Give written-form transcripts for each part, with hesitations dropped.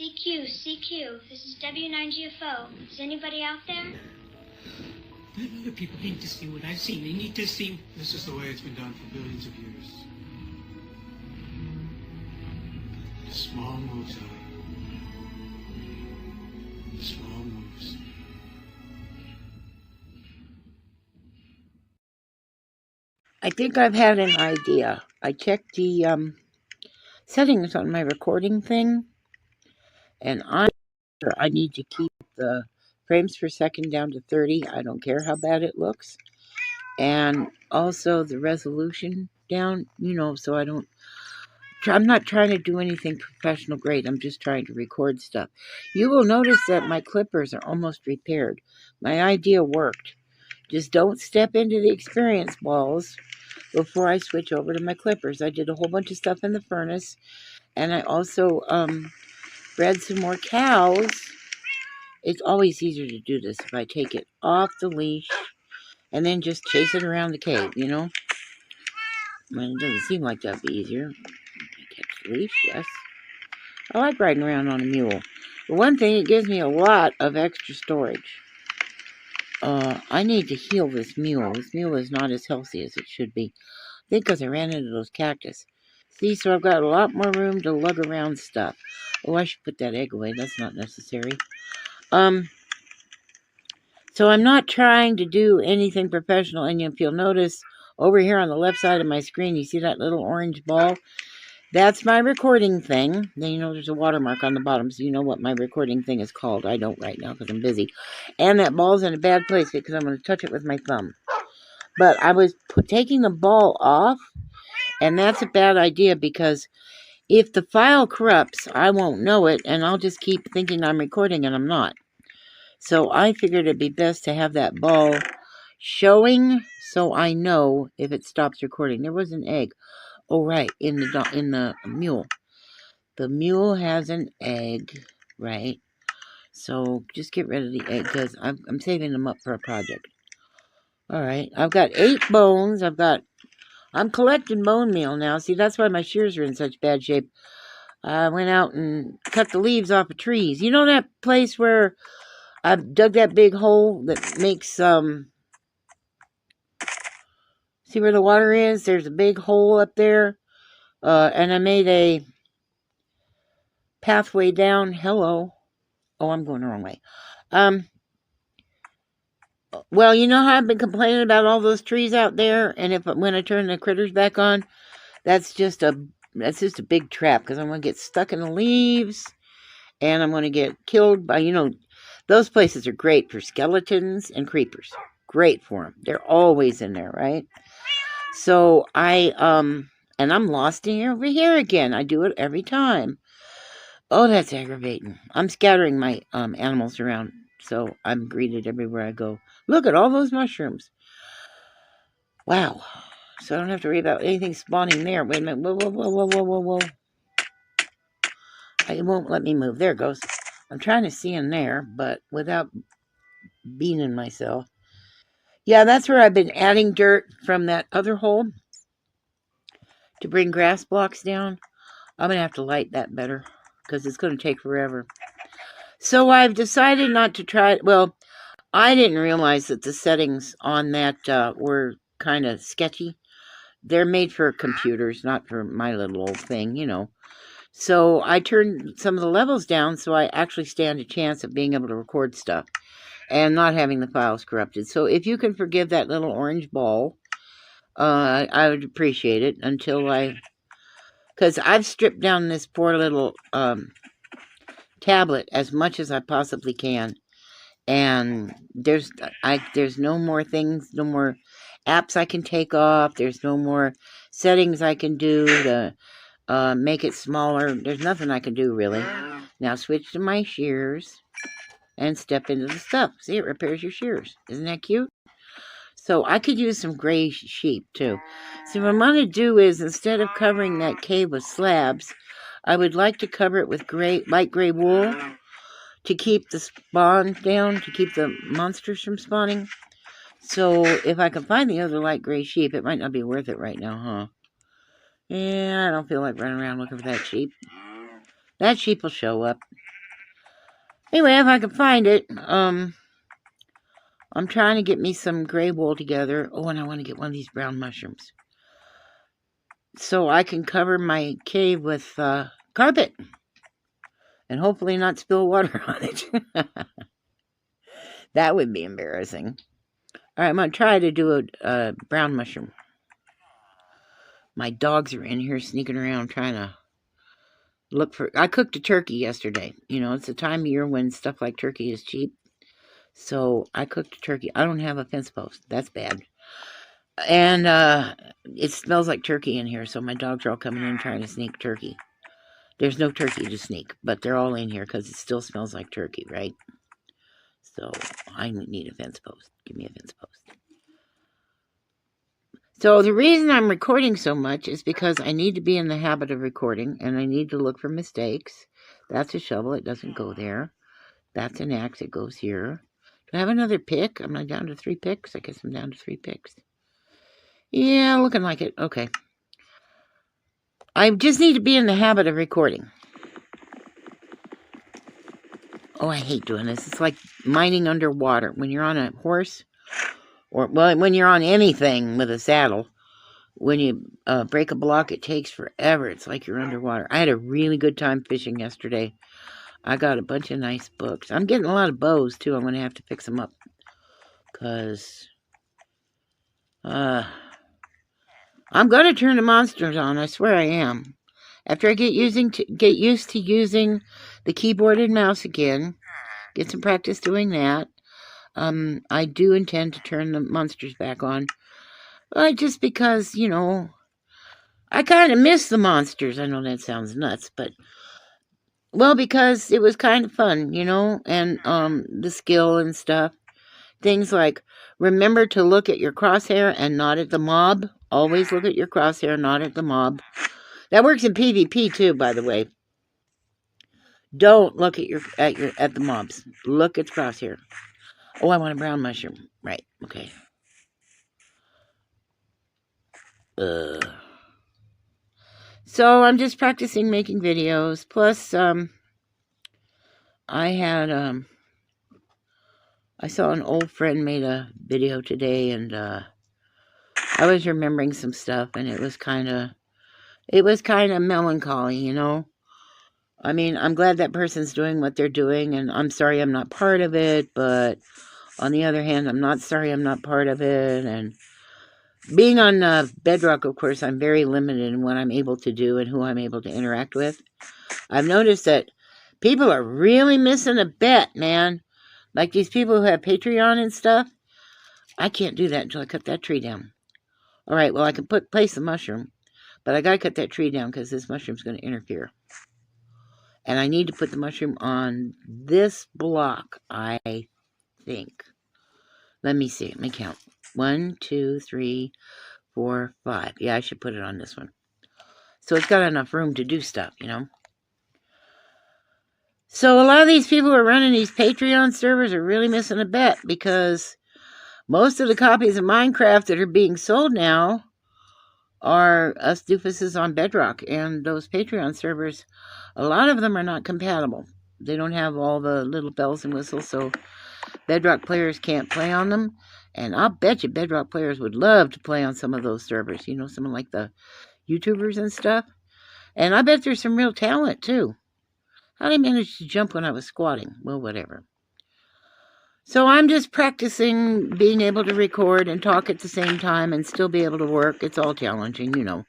CQ, CQ, this is W9GFO. Is anybody out there? Other people need to see what I've seen. They need to see... This is the way it's been done for billions of years. Small moves, small moves. I think I've had an idea. I checked the settings on my recording thing, and I need to keep the frames per second down to 30. I don't care how bad it looks. And also the resolution down, so I'm not trying to do anything professional great. I'm just trying to record stuff. You will notice that my clippers are almost repaired. My idea worked. Just don't step into the experience balls before I switch over to my clippers. I did a whole bunch of stuff in the furnace, and I also bred some more cows. It's always easier to do this if I take it off the leash and then just chase it around the cave, Well, it doesn't seem like that'd be easier. Catch the leash, yes. I like riding around on a mule. For one thing, it gives me a lot of extra storage. I need to heal this mule. This mule is not as healthy as it should be. I think because I ran into those cactus. See, so I've got a lot more room to lug around stuff. Oh, I should put that egg away. That's not necessary. So I'm not trying to do anything professional. And if you'll notice, over here on the left side of my screen, you see that little orange ball? That's my recording thing. Then there's a watermark on the bottom, so you know what my recording thing is called. I don't right now because I'm busy. And that ball's in a bad place because I'm going to touch it with my thumb. But I was taking the ball off, and that's a bad idea because if the file corrupts, I won't know it, and I'll just keep thinking I'm recording, and I'm not. So I figured it'd be best to have that ball showing so I know if it stops recording. There was an egg. Oh, right, in the mule. The mule has an egg, right? So just get rid of the egg because I'm saving them up for a project. All right, I've got 8 bones. I'm collecting bone meal now. See, that's why my shears are in such bad shape. I went out and cut the leaves off of trees. You know that place where I dug that big hole that makes, see where the water is? There's a big hole up there. And I made a pathway down. Hello. Oh, I'm going the wrong way. Well, you know how I've been complaining about all those trees out there, and when I turn the critters back on, that's just a big trap because I'm going to get stuck in the leaves, and I'm going to get killed by, those places are great for skeletons and creepers. Great for them. They're always in there, right? So and I'm lost over here again. I do it every time. Oh, that's aggravating. I'm scattering my animals around, so I'm greeted everywhere I go. Look at all those mushrooms. Wow. So I don't have to worry about anything spawning there. Wait a minute. Whoa, whoa, whoa, whoa, whoa, whoa, whoa. It won't let me move. There it goes. I'm trying to see in there, but without beaning myself. Yeah, that's where I've been adding dirt from that other hole to bring grass blocks down. I'm going to have to light that better because it's going to take forever. So I've decided not to try it. Well, I didn't realize that the settings on that were kind of sketchy. They're made for computers, not for my little old thing, So I turned some of the levels down so I actually stand a chance of being able to record stuff and not having the files corrupted. So if you can forgive that little orange ball, I would appreciate it because I've stripped down this poor little tablet as much as I possibly can. And there's no more things, no more apps I can take off. There's no more settings I can do to make it smaller. There's nothing I can do, really. Now switch to my shears and step into the stuff. See, it repairs your shears. Isn't that cute? So I could use some gray sheep, too. So what I'm going to do is, instead of covering that cave with slabs, I would like to cover it with light gray wool to keep the spawn down, to keep the monsters from spawning. So if I can find the other light gray sheep, it might not be worth it right now, huh? Yeah, I don't feel like running around looking for that sheep. That sheep will show up. Anyway, if I can find it, I'm trying to get me some gray wool together. Oh, and I want to get one of these brown mushrooms, so I can cover my cave with carpet and hopefully not spill water on it. That would be embarrassing. All right, I'm going to try to do a brown mushroom. My dogs are in here sneaking around trying to look for... I cooked a turkey yesterday. You know, it's a time of year when stuff like turkey is cheap. So I cooked a turkey. I don't have a fence post. That's bad. And it smells like turkey in here, so my dogs are all coming in trying to sneak turkey. There's no turkey to sneak, but they're all in here because it still smells like turkey, right? So I need a fence post. Give me a fence post. So the reason I'm recording so much is because I need to be in the habit of recording, and I need to look for mistakes. That's a shovel. It doesn't go there. That's an axe. It goes here. Do I have another pick? Am I down to 3 picks? I guess I'm down to 3 picks. Yeah, looking like it. Okay. I just need to be in the habit of recording. Oh, I hate doing this. It's like mining underwater. When you're on a horse, or well, when you're on anything with a saddle, when you break a block, it takes forever. It's like you're underwater. I had a really good time fishing yesterday. I got a bunch of nice books. I'm getting a lot of bows, too. I'm going to have to fix them up. Because I'm going to turn the monsters on. I swear I am. After I get used to using the keyboard and mouse again, get some practice doing that, I do intend to turn the monsters back on. Just because, you know, I kind of miss the monsters. I know that sounds nuts, but, well, because it was kind of fun, you know, and the skill and stuff. Things like, remember to look at your crosshair and not at the mob. Always look at your crosshair, not at the mob. That works in PvP too, by the way. Don't look at the mobs. Look at the crosshair. Oh, I want a brown mushroom. Right, okay. So I'm just practicing making videos. Plus, I saw an old friend made a video today, and I was remembering some stuff, and it was kind of melancholy, you know. I mean, I'm glad that person's doing what they're doing, and I'm sorry I'm not part of it, but on the other hand, I'm not sorry I'm not part of it, and being on Bedrock, of course, I'm very limited in what I'm able to do and who I'm able to interact with. I've noticed that people are really missing a bet, man. Like these people who have Patreon and stuff. I can't do that until I cut that tree down. All right, well, I can place the mushroom, but I got to cut that tree down because this mushroom's going to interfere. And I need to put the mushroom on this block, I think. Let me see. Let me count. 1, 2, 3, 4, 5. Yeah, I should put it on this one. So it's got enough room to do stuff, you know. So a lot of these people who are running these Patreon servers are really missing a bet, because most of the copies of Minecraft that are being sold now are us doofuses on Bedrock, and those Patreon servers, a lot of them are not compatible. They don't have all the little bells and whistles, so Bedrock players can't play on them. And I'll bet you Bedrock players would love to play on some of those servers. You know, someone like the YouTubers and stuff. And I bet there's some real talent, too. How did I manage to jump when I was squatting? Well, whatever. So I'm just practicing being able to record and talk at the same time and still be able to work. It's all challenging, you know.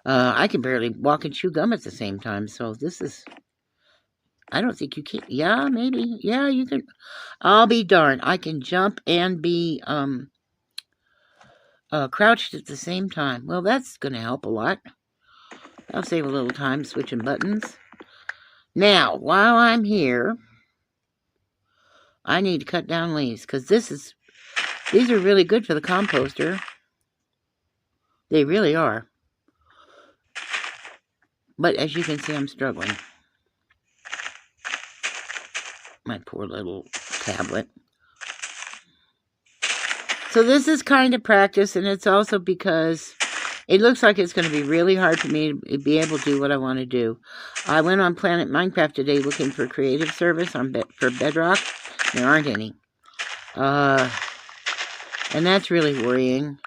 I can barely walk and chew gum at the same time, so this is... I don't think you can. Yeah, maybe. Yeah, you can. I'll be darned. I can jump and be crouched at the same time. Well, that's going to help a lot. I'll save a little time switching buttons. Now, while I'm here, I need to cut down leaves, because these are really good for the composter. They really are. But as you can see, I'm struggling. My poor little tablet. So this is kind of practice, and it's also because it looks like it's going to be really hard for me to be able to do what I want to do. I went on Planet Minecraft today looking for creative service for Bedrock. There aren't any. And that's really worrying.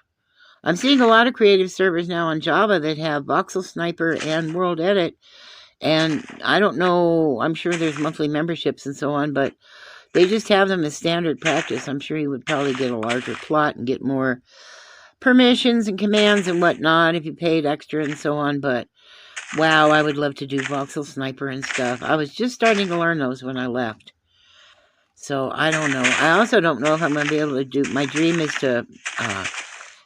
I'm seeing a lot of creative servers now on Java that have Voxel Sniper and World Edit. And I don't know, I'm sure there's monthly memberships and so on, but they just have them as standard practice. I'm sure you would probably get a larger plot and get more permissions and commands and whatnot if you paid extra and so on. But wow, I would love to do Voxel Sniper and stuff. I was just starting to learn those when I left. So I don't know. I also don't know if I'm going to be able to do, my dream is to,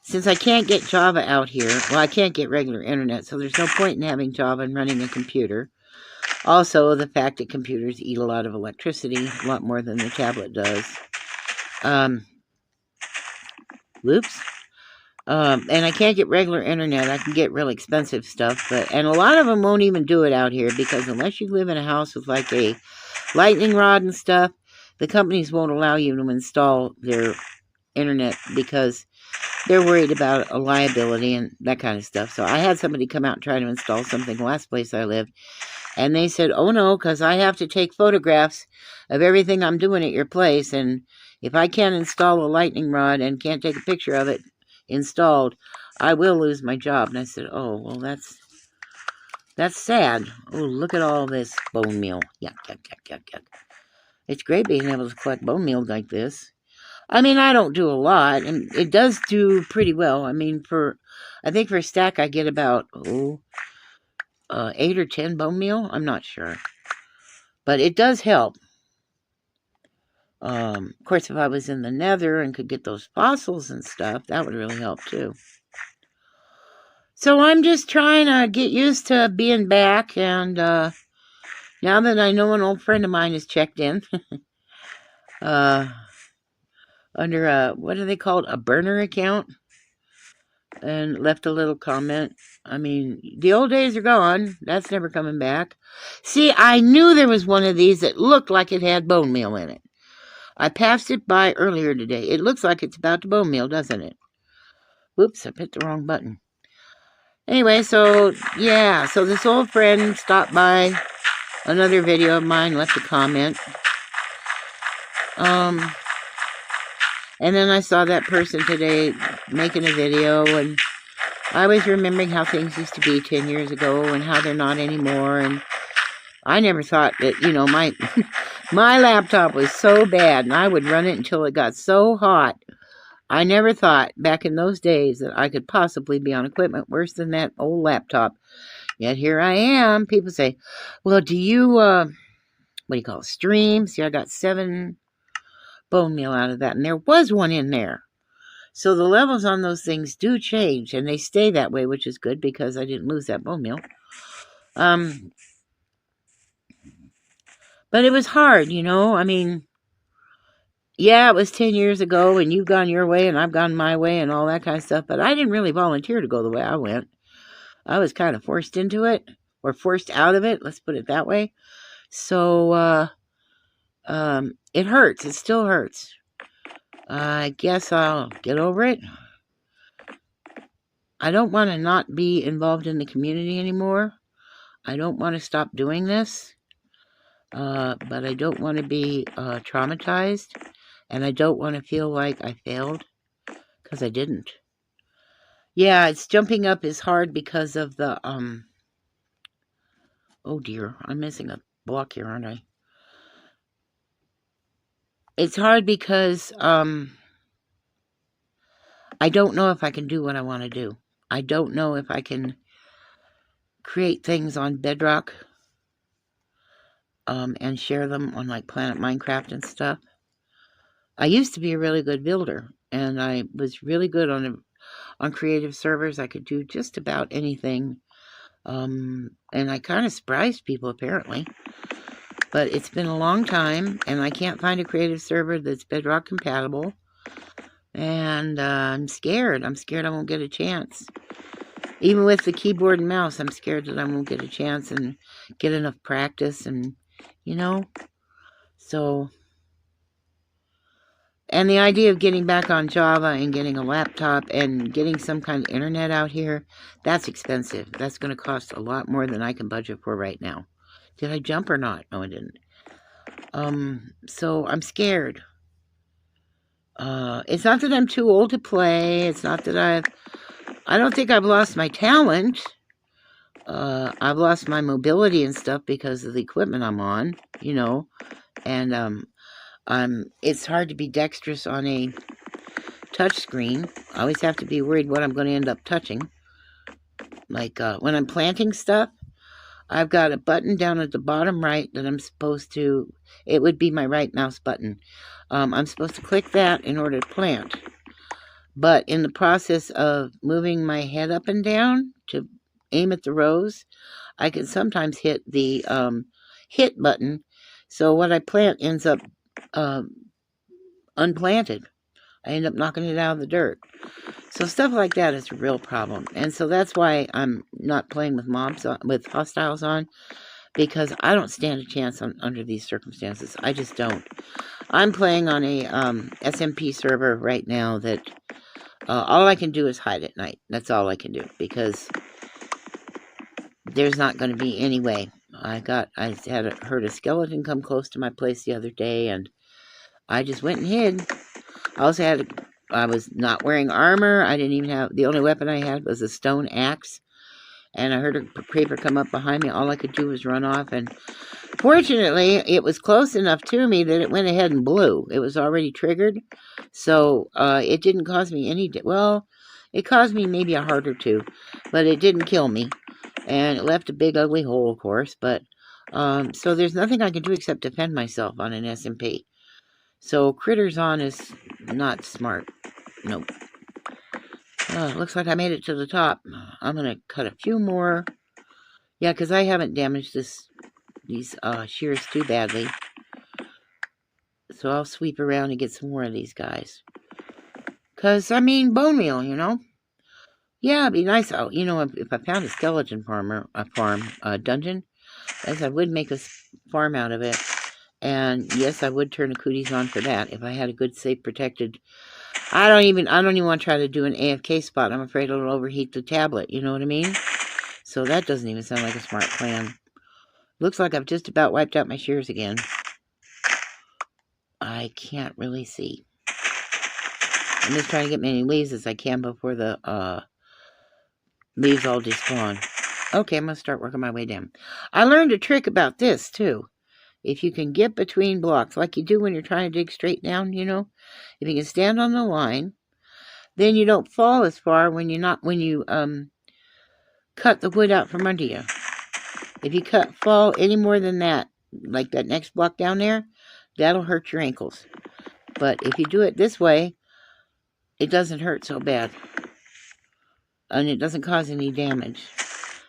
since I can't get Java out here, well, I can't get regular internet, so there's no point in having Java and running a computer. Also, the fact that computers eat a lot of electricity, a lot more than the tablet does. Whoops. And I can't get regular internet. I can get really expensive stuff, and a lot of them won't even do it out here, because unless you live in a house with like a lightning rod and stuff, the companies won't allow you to install their internet because they're worried about a liability and that kind of stuff. So I had somebody come out and try to install something last place I lived, and they said, oh no, because I have to take photographs of everything I'm doing at your place, and if I can't install a lightning rod and can't take a picture of it installed, I will lose my job. And I said, oh, well, that's sad. Oh, look at all this bone meal. Yuck, yuck, yuck, yuck, yuck. It's great being able to collect bone meal like this. I mean, I don't do a lot, and it does do pretty well. I mean, I think for a stack I get about, 8 or 10 bone meal. I'm not sure. But it does help. Of course, if I was in the Nether and could get those fossils and stuff, that would really help too. So I'm just trying to get used to being back, and now that I know an old friend of mine has checked in, under what are they called? A burner account, and left a little comment. I mean, the old days are gone. That's never coming back. See, I knew there was one of these that looked like it had bone meal in it. I passed it by earlier today. It looks like it's about to bone meal, doesn't it? Whoops, I hit the wrong button. Anyway, so, yeah. So this old friend stopped by another video of mine, left a comment. And then I saw that person today making a video, and I was remembering how things used to be 10 years ago and how they're not anymore. And I never thought that, my my laptop was so bad, and I would run it until it got so hot. I never thought back in those days that I could possibly be on equipment worse than that old laptop. Yet here I am. People say, well, do you, what do you call it, stream? See, I got 7 bone meal out of that, and there was one in there. So the levels on those things do change, and they stay that way, which is good because I didn't lose that bone meal. But it was hard, I mean, yeah, it was 10 years ago, and you've gone your way, and I've gone my way, and all that kind of stuff, but I didn't really volunteer to go the way I went. I was kind of forced into it, or forced out of it, let's put it that way. So, it hurts. It still hurts. I guess I'll get over it. I don't want to not be involved in the community anymore. I don't want to stop doing this. But I don't want to be traumatized, and I don't want to feel like I failed, because I didn't. Yeah, it's jumping up is hard because of the, oh dear, I'm missing a block here, aren't I? It's hard because, I don't know if I can do what I want to do. I don't know if I can create things on Bedrock, and share them on like Planet Minecraft and stuff. I used to be a really good builder, and I was really good on creative servers. I could do just about anything, and I kind of surprised people apparently. But it's been a long time, and I can't find a creative server that's Bedrock compatible, and I'm scared. I'm scared I won't get a chance. Even with the keyboard and mouse, I'm scared that I won't get a chance and get enough practice, and so, and the idea of getting back on Java and getting a laptop and getting some kind of internet out here, that's expensive. That's going to cost a lot more than I can budget for right now. Did I jump or not? No, I didn't. So I'm scared. It's not that I'm too old to play. It's not that I don't think I've lost my talent. I've lost my mobility and stuff because of the equipment I'm on, you know, and it's hard to be dexterous on a touch screen. I always have to be worried what I'm going to end up touching. Like when I'm planting stuff, I've got a button down at the bottom right that I'm supposed to, it would be my right mouse button. I'm supposed to click that in order to plant. But in the process of moving my head up and down to aim at the rows, I can sometimes hit the hit button. So what I plant ends up unplanted. I end up knocking it out of the dirt. So stuff like that is a real problem. And so that's why I'm not playing with mobs, with hostiles on, because I don't stand a chance under these circumstances. I just don't. I'm playing on a SMP server right now that all I can do is hide at night. That's all I can do, because there's not going to be any way. I heard a skeleton come close to my place the other day, and I just went and hid. I was not wearing armor. I didn't even have, the only weapon I had was a stone axe. And I heard a creeper come up behind me. All I could do was run off. And fortunately, it was close enough to me that it went ahead and blew. It was already triggered. So it didn't cause me any, well, it caused me maybe a heart or two. But it didn't kill me. And it left a big ugly hole, of course. But so there's nothing I can do except defend myself on an SMP. So critters on is not smart. Nope. Looks like I made it to the top. I'm going to cut a few more. Yeah, because I haven't damaged these shears too badly. So I'll sweep around and get some more of these guys. Because, I mean, bone meal, you know? Yeah, it'd be nice. Oh, you know, if I found a skeleton dungeon, yes, I would make a farm out of it. And yes, I would turn the cooties on for that if I had a good, safe, protected. I don't even want to try to do an AFK spot. I'm afraid it'll overheat the tablet. You know what I mean? So that doesn't even sound like a smart plan. Looks like I've just about wiped out my shears again. I can't really see. I'm just trying to get many leaves as I can before the leaves all despawn. Okay, I'm going to start working my way down. I learned a trick about this, too. If you can get between blocks, like you do when you're trying to dig straight down, you know, if you can stand on the line, then you don't fall as far when you cut the wood out from under you. If you fall any more than that, like that next block down there, that'll hurt your ankles. But if you do it this way, it doesn't hurt so bad. And it doesn't cause any damage.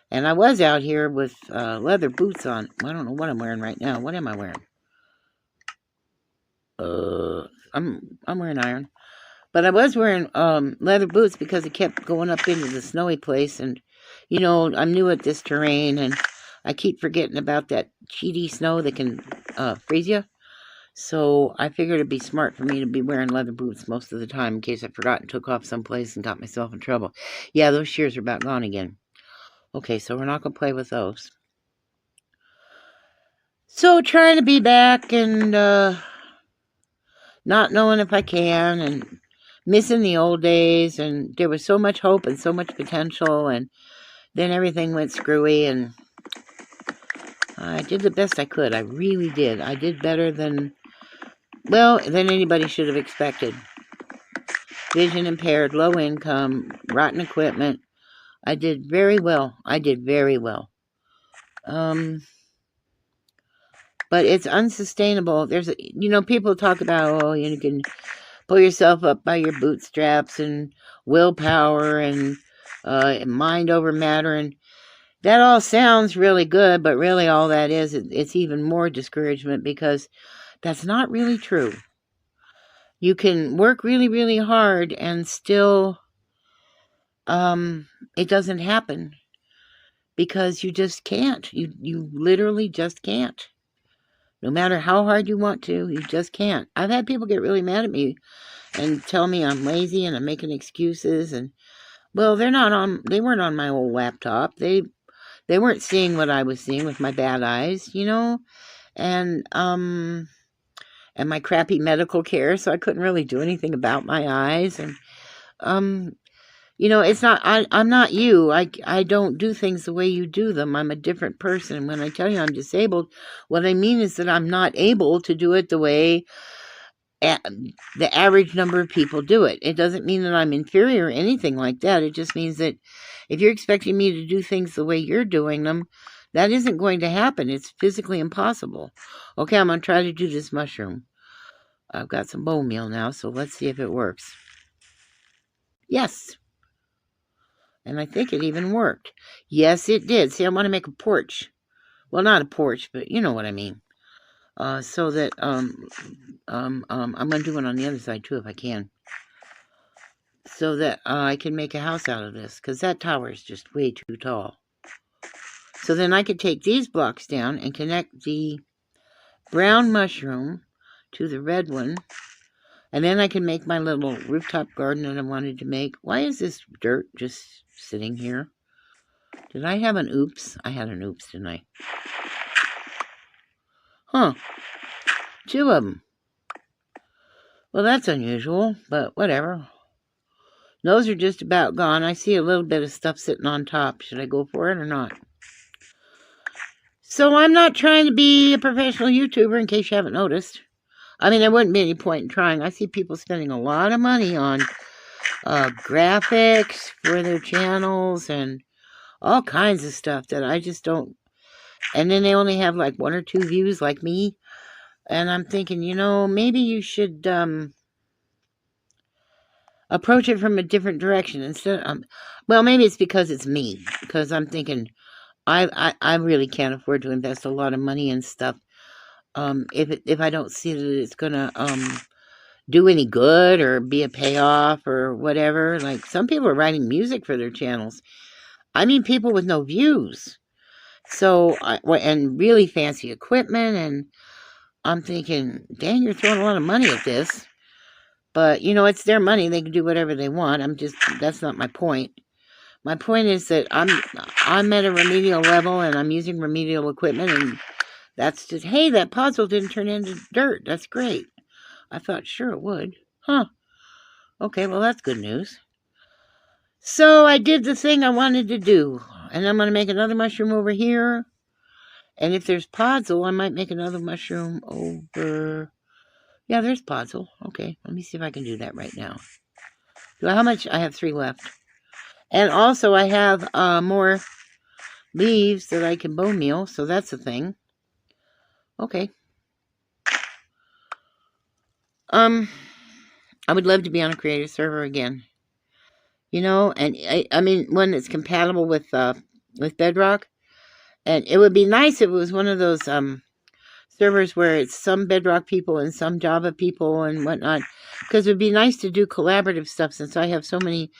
And I was out here with leather boots on. I don't know what I'm wearing right now. What am I wearing? I'm wearing iron. But I was wearing leather boots because it kept going up into the snowy place. And, you know, I'm new at this terrain. And I keep forgetting about that cheaty snow that can freeze you. So I figured it'd be smart for me to be wearing leather boots most of the time in case I forgot and took off someplace and got myself in trouble. Yeah, those shears are about gone again. Okay, so we're not going to play with those. So trying to be back and not knowing if I can and missing the old days. And there was so much hope and so much potential. And then everything went screwy and I did the best I could. I really did. I did better than anybody should have expected. Vision impaired, low income, rotten equipment. I did very well. But it's unsustainable. People talk about, you can pull yourself up by your bootstraps and willpower and mind over matter. And that all sounds really good, but really all that is, it's even more discouragement because that's not really true. You can work really, really hard and still it doesn't happen because you just can't. You literally just can't. No matter how hard you want to, you just can't. I've had people get really mad at me and tell me I'm lazy and I'm making excuses. And, well, they weren't on my old laptop. They They weren't seeing what I was seeing with my bad eyes, you know, and my crappy medical care, so I couldn't really do anything about my eyes. And you know, it's not, I'm not you. I don't do things the way you do them. I'm a different person. When I tell you I'm disabled, what I mean is that I'm not able to do it the way the average number of people do it. It doesn't mean that I'm inferior or anything like that. It just means that if you're expecting me to do things the way you're doing them, that isn't going to happen. It's physically impossible. Okay, I'm going to try to do this mushroom. I've got some bone meal now, so let's see if it works. Yes. And I think it even worked. Yes, it did. See, I want to make a porch. Well, not a porch, but you know what I mean. So that, I'm going to do one on the other side too if I can. So that I can make a house out of this, because that tower is just way too tall. So then I could take these blocks down and connect the brown mushroom to the red one. And then I can make my little rooftop garden that I wanted to make. Why is this dirt just sitting here? Did I have an oops? I had an oops, didn't I? Huh. 2 of them. Well, that's unusual, but whatever. Those are just about gone. I see a little bit of stuff sitting on top. Should I go for it or not? So I'm not trying to be a professional YouTuber, in case you haven't noticed. I mean, there wouldn't be any point in trying. I see people spending a lot of money on graphics for their channels and all kinds of stuff that I just don't. And then they only have like 1 or 2 views like me. And I'm thinking, you know, maybe you should approach it from a different direction instead. Well, maybe it's because it's me. Because I'm thinking, I really can't afford to invest a lot of money in stuff. If I don't see that it's gonna do any good or be a payoff or whatever. Like, some people are writing music for their channels. I mean, people with no views. So, and really fancy equipment, and I'm thinking, dang, you're throwing a lot of money at this. But, you know, it's their money. They can do whatever they want. That's not my point. My point is that I'm at a remedial level, and I'm using remedial equipment, and that's just, hey, that puzzle didn't turn into dirt. That's great. I thought sure it would. Huh. Okay, well, that's good news. So I did the thing I wanted to do, and I'm going to make another mushroom over here. And if there's podzol, I might make another mushroom over... Yeah, there's podzol. Okay, let me see if I can do that right now. How much? I have 3 left. And also I have more leaves that I can bone meal, so that's a thing. Okay. I would love to be on a creative server again. You know, and I mean, one that's compatible with bedrock. And it would be nice if it was one of those servers where it's some bedrock people and some Java people and whatnot. Because it would be nice to do collaborative stuff, since I have so many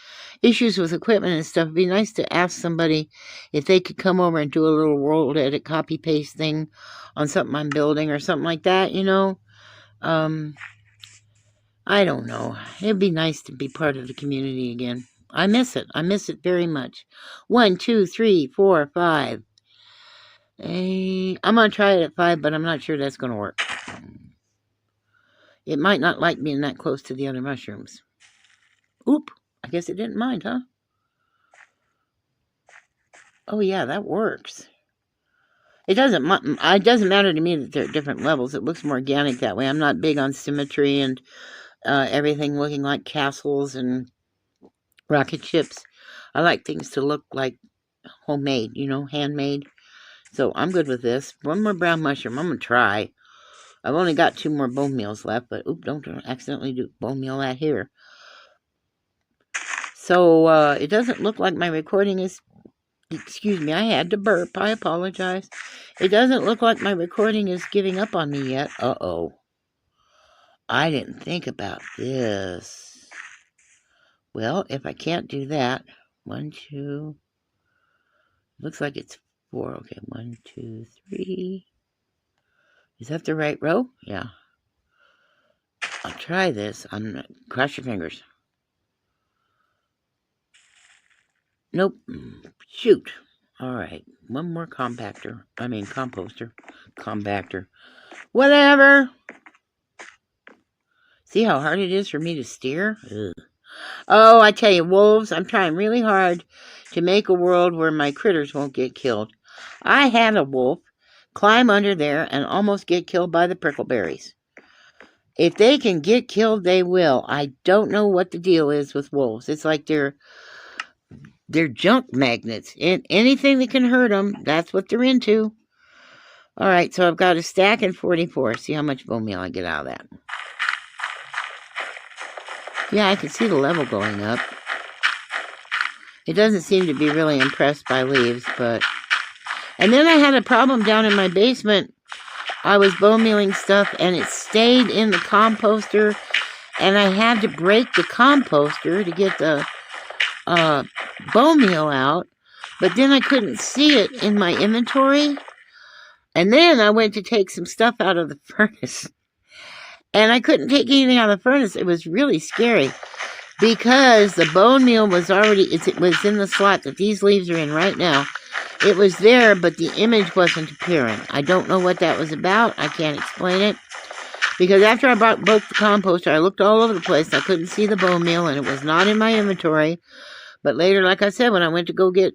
issues with equipment and stuff. It'd be nice to ask somebody if they could come over and do a little world edit copy paste thing on something I'm building or something like that, you know. I don't know. It'd be nice to be part of the community again. I miss it. I miss it very much. 1, 2, 3, 4, 5. I'm going to try it at 5, but I'm not sure that's going to work. It might not like being that close to the other mushrooms. Oop. I guess it didn't mind, huh? Oh, yeah, that works. It doesn't matter to me that they're at different levels. It looks more organic that way. I'm not big on symmetry and everything looking like castles and rocket ships. I like things to look like homemade, you know, handmade. So I'm good with this. 1 more brown mushroom. I'm going to try. I've only got 2 more bone meals left, but oop, don't accidentally do bone meal that here. So it doesn't look like my recording is... Excuse me, I had to burp. I apologize. It doesn't look like my recording is giving up on me yet. Uh-oh. I didn't think about this. Well, if I can't do that... 1, 2... Looks like it's 4. Okay, 1, 2, 3... Is that the right row? Yeah. I'll try this. Cross your fingers. Nope. Shoot. Alright, one more composter. Compactor. Whatever. See how hard it is for me to steer? Ugh. Oh, I tell you, wolves, I'm trying really hard to make a world where my critters won't get killed. I had a wolf climb under there and almost get killed by the prickleberries. If they can get killed, they will. I don't know what the deal is with wolves. It's like they're junk magnets. And anything that can hurt them, that's what they're into. All right, so I've got a stack and 44. See how much bone meal I get out of that. Yeah, I can see the level going up. It doesn't seem to be really impressed by leaves, but... And then I had a problem down in my basement. I was bone mealing stuff, and it stayed in the composter, and I had to break the composter to get the bone meal out, but then I couldn't see it in my inventory. And then I went to take some stuff out of the furnace, and I couldn't take anything out of the furnace. It was really scary because the bone meal was already, it was in the slot that these leaves are in right now. It was there, but the image wasn't appearing. I don't know what that was about. I can't explain it. Because after I broke the composter, I looked all over the place. I couldn't see the bone meal, and it was not in my inventory. But later, like I said, when I went to go get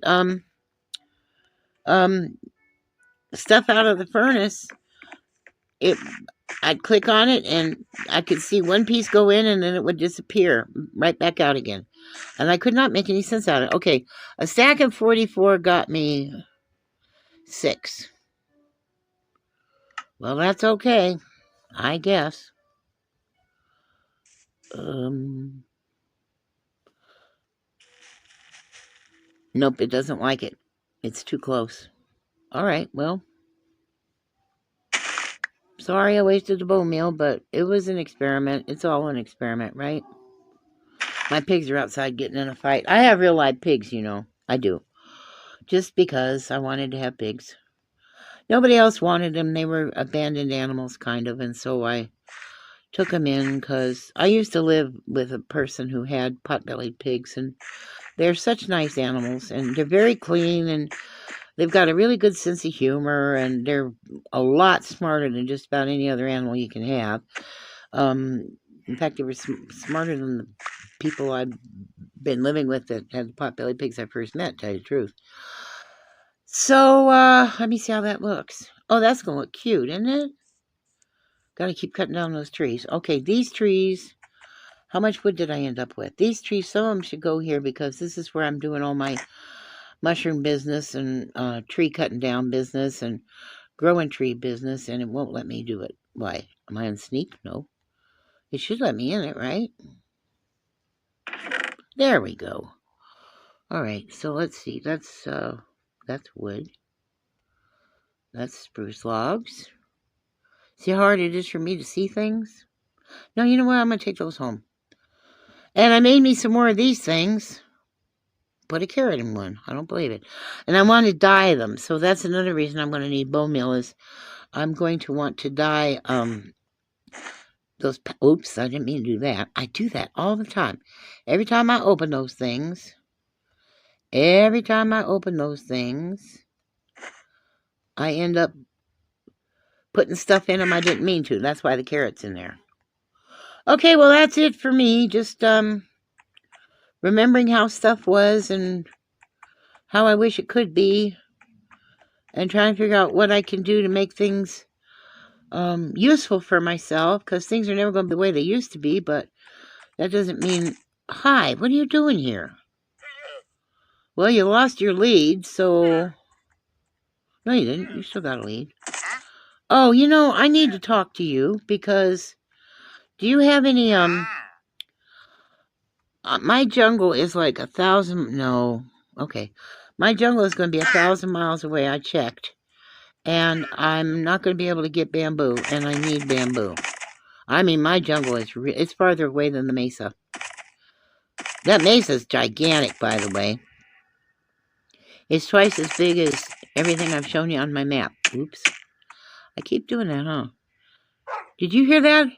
stuff out of the furnace, I'd click on it and I could see one piece go in and then it would disappear right back out again. And I could not make any sense out of it. Okay, a stack of 44 got me 6. Well, that's okay, I guess. Nope, it doesn't like it. It's too close. All right, well. Sorry I wasted the bone meal, but it was an experiment. It's all an experiment, right? My pigs are outside getting in a fight. I have real live pigs, you know. I do. Just because I wanted to have pigs. Nobody else wanted them. They were abandoned animals, kind of, and so I took them in because I used to live with a person who had pot-bellied pigs, and they're such nice animals, and they're very clean, and they've got a really good sense of humor, and they're a lot smarter than just about any other animal you can have. In fact, they were smarter than the people I've been living with that had the pot-bellied pigs I first met, to tell you the truth. So, let me see how that looks. Oh, that's going to look cute, isn't it? Got to keep cutting down those trees. Okay, these trees, how much wood did I end up with? These trees, some of them should go here because this is where I'm doing all my mushroom business and tree cutting down business and growing tree business, and it won't let me do it. Why? Am I on sneak? No. It should let me in it, right? There we go. All right, so let's see. That's wood. That's spruce logs. See how hard it is for me to see things? No, you know what? I'm going to take those home. And I made me some more of these things. Put a carrot in one. I don't believe it. And I want to dye them. So that's another reason I'm going to need bone meal is I'm going to want to dye those. Oops, I didn't mean to do that. I do that all the time. Every time I open those things, I end up putting stuff in them I didn't mean to. That's why the carrot's in there. Okay, well, that's it for me. Just remembering how stuff was and how I wish it could be, and trying to figure out what I can do to make things useful for myself, because things are never going to be the way they used to be, but that doesn't mean... Hi, what are you doing here? Well, you lost your lead, so... No, you didn't. You still got a lead. Oh, you know, I need to talk to you, because... Do you have any, my jungle is like 1,000... No. Okay. My jungle is going to be 1,000 miles away. I checked. And I'm not going to be able to get bamboo, and I need bamboo. I mean, my jungle is... it's farther away than the mesa. That mesa's gigantic, by the way. It's twice as big as everything I've shown you on my map. Oops. I keep doing that, huh? Did you hear that?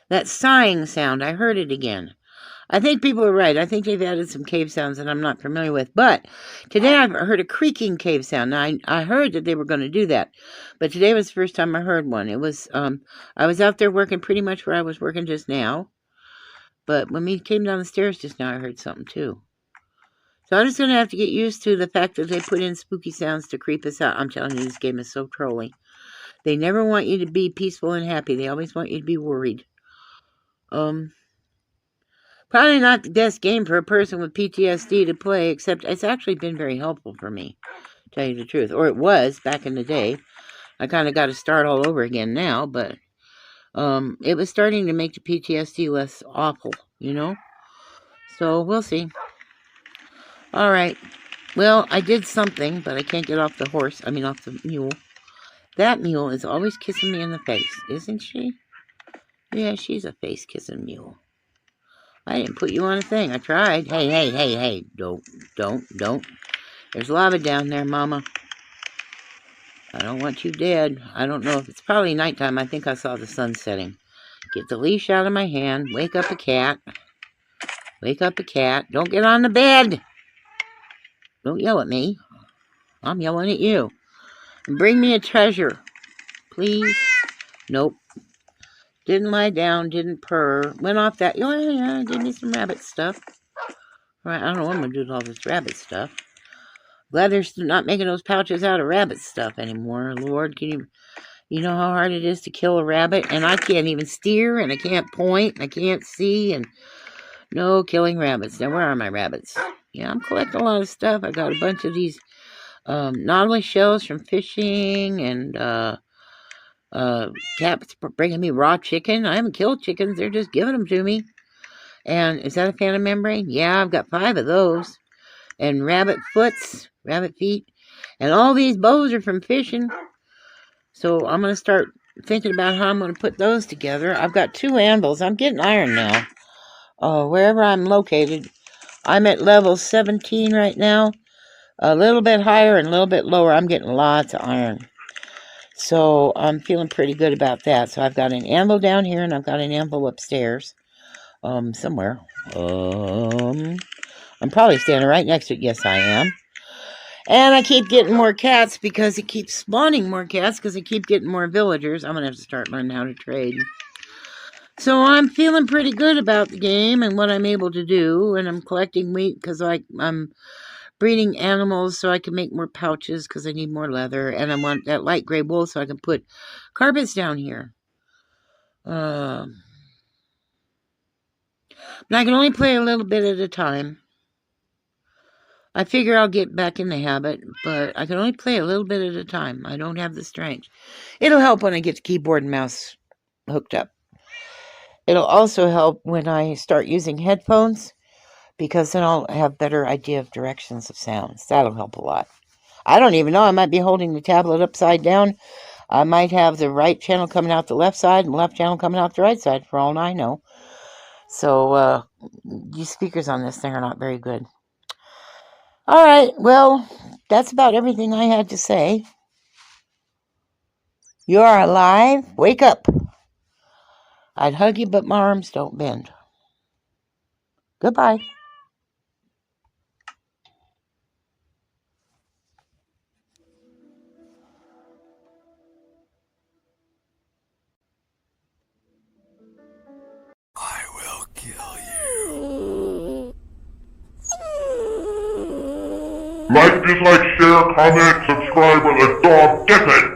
That sighing sound. I heard it again. I think people are right. I think they've added some cave sounds that I'm not familiar with. But today I've heard a creaking cave sound. Now, I heard that they were going to do that. But today was the first time I heard one. It was, I was out there working pretty much where I was working just now. But when we came down the stairs just now, I heard something too. So I'm just going to have to get used to the fact that they put in spooky sounds to creep us out. I'm telling you, this game is so trolly. They never want you to be peaceful and happy. They always want you to be worried. Probably not the best game for a person with PTSD to play, except it's actually been very helpful for me, to tell you the truth. Or it was back in the day. I kind of got to start all over again now, but it was starting to make the PTSD less awful, you know? So we'll see. All right. Well, I did something, but I can't get off the horse. I mean, off the mule. That mule is always kissing me in the face, isn't she? Yeah, she's a face-kissing mule. I didn't put you on a thing. I tried. Hey. Don't. There's lava down there, Mama. I don't want you dead. I don't know if it's probably nighttime. I think I saw the sun setting. Get the leash out of my hand. Wake up a cat. Wake up a cat. Don't get on the bed. Don't yell at me. I'm yelling at you. And bring me a treasure. Please. Nope. Didn't lie down. Didn't purr. Went off that. Oh, yeah. Give me some rabbit stuff. All right. I don't know what I'm going to do with all this rabbit stuff. Glad they're not making those pouches out of rabbit stuff anymore. Lord, can you know how hard it is to kill a rabbit? And I can't even steer, and I can't point, and I can't see, and no killing rabbits. Now, where are my rabbits? Yeah, I'm collecting a lot of stuff. I got a bunch of these nautilus shells from fishing, and Cap's bringing me raw chicken. I haven't killed chickens. They're just giving them to me. And is that a phantom membrane? Yeah, I've got 5 of those. And rabbit feet, and all these bows are from fishing. So I'm going to start thinking about how I'm going to put those together. I've got 2 anvils. I'm getting iron now. Wherever I'm located, I'm at level 17 right now. A little bit higher and a little bit lower. I'm getting lots of iron. So I'm feeling pretty good about that. So I've got an anvil down here, and I've got an anvil upstairs. Somewhere. I'm probably standing right next to it. Yes, I am. And I keep getting more cats because it keeps spawning more cats because I keep getting more villagers. I'm going to have to start learning how to trade. So I'm feeling pretty good about the game and what I'm able to do. And I'm collecting wheat because I'm breeding animals so I can make more pouches because I need more leather. And I want that light gray wool so I can put carpets down here. But I can only play a little bit at a time. I figure I'll get back in the habit, but I can only play a little bit at a time. I don't have the strength. It'll help when I get the keyboard and mouse hooked up. It'll also help when I start using headphones, because then I'll have better idea of directions of sounds. That'll help a lot. I don't even know. I might be holding the tablet upside down. I might have the right channel coming out the left side and the left channel coming out the right side, for all I know. So, these speakers on this thing are not very good. All right, well, that's about everything I had to say. You are alive. Wake up. I'd hug you, but my arms don't bend. Goodbye. I will kill you. Like, dislike, share, comment, subscribe, or the dog gets it!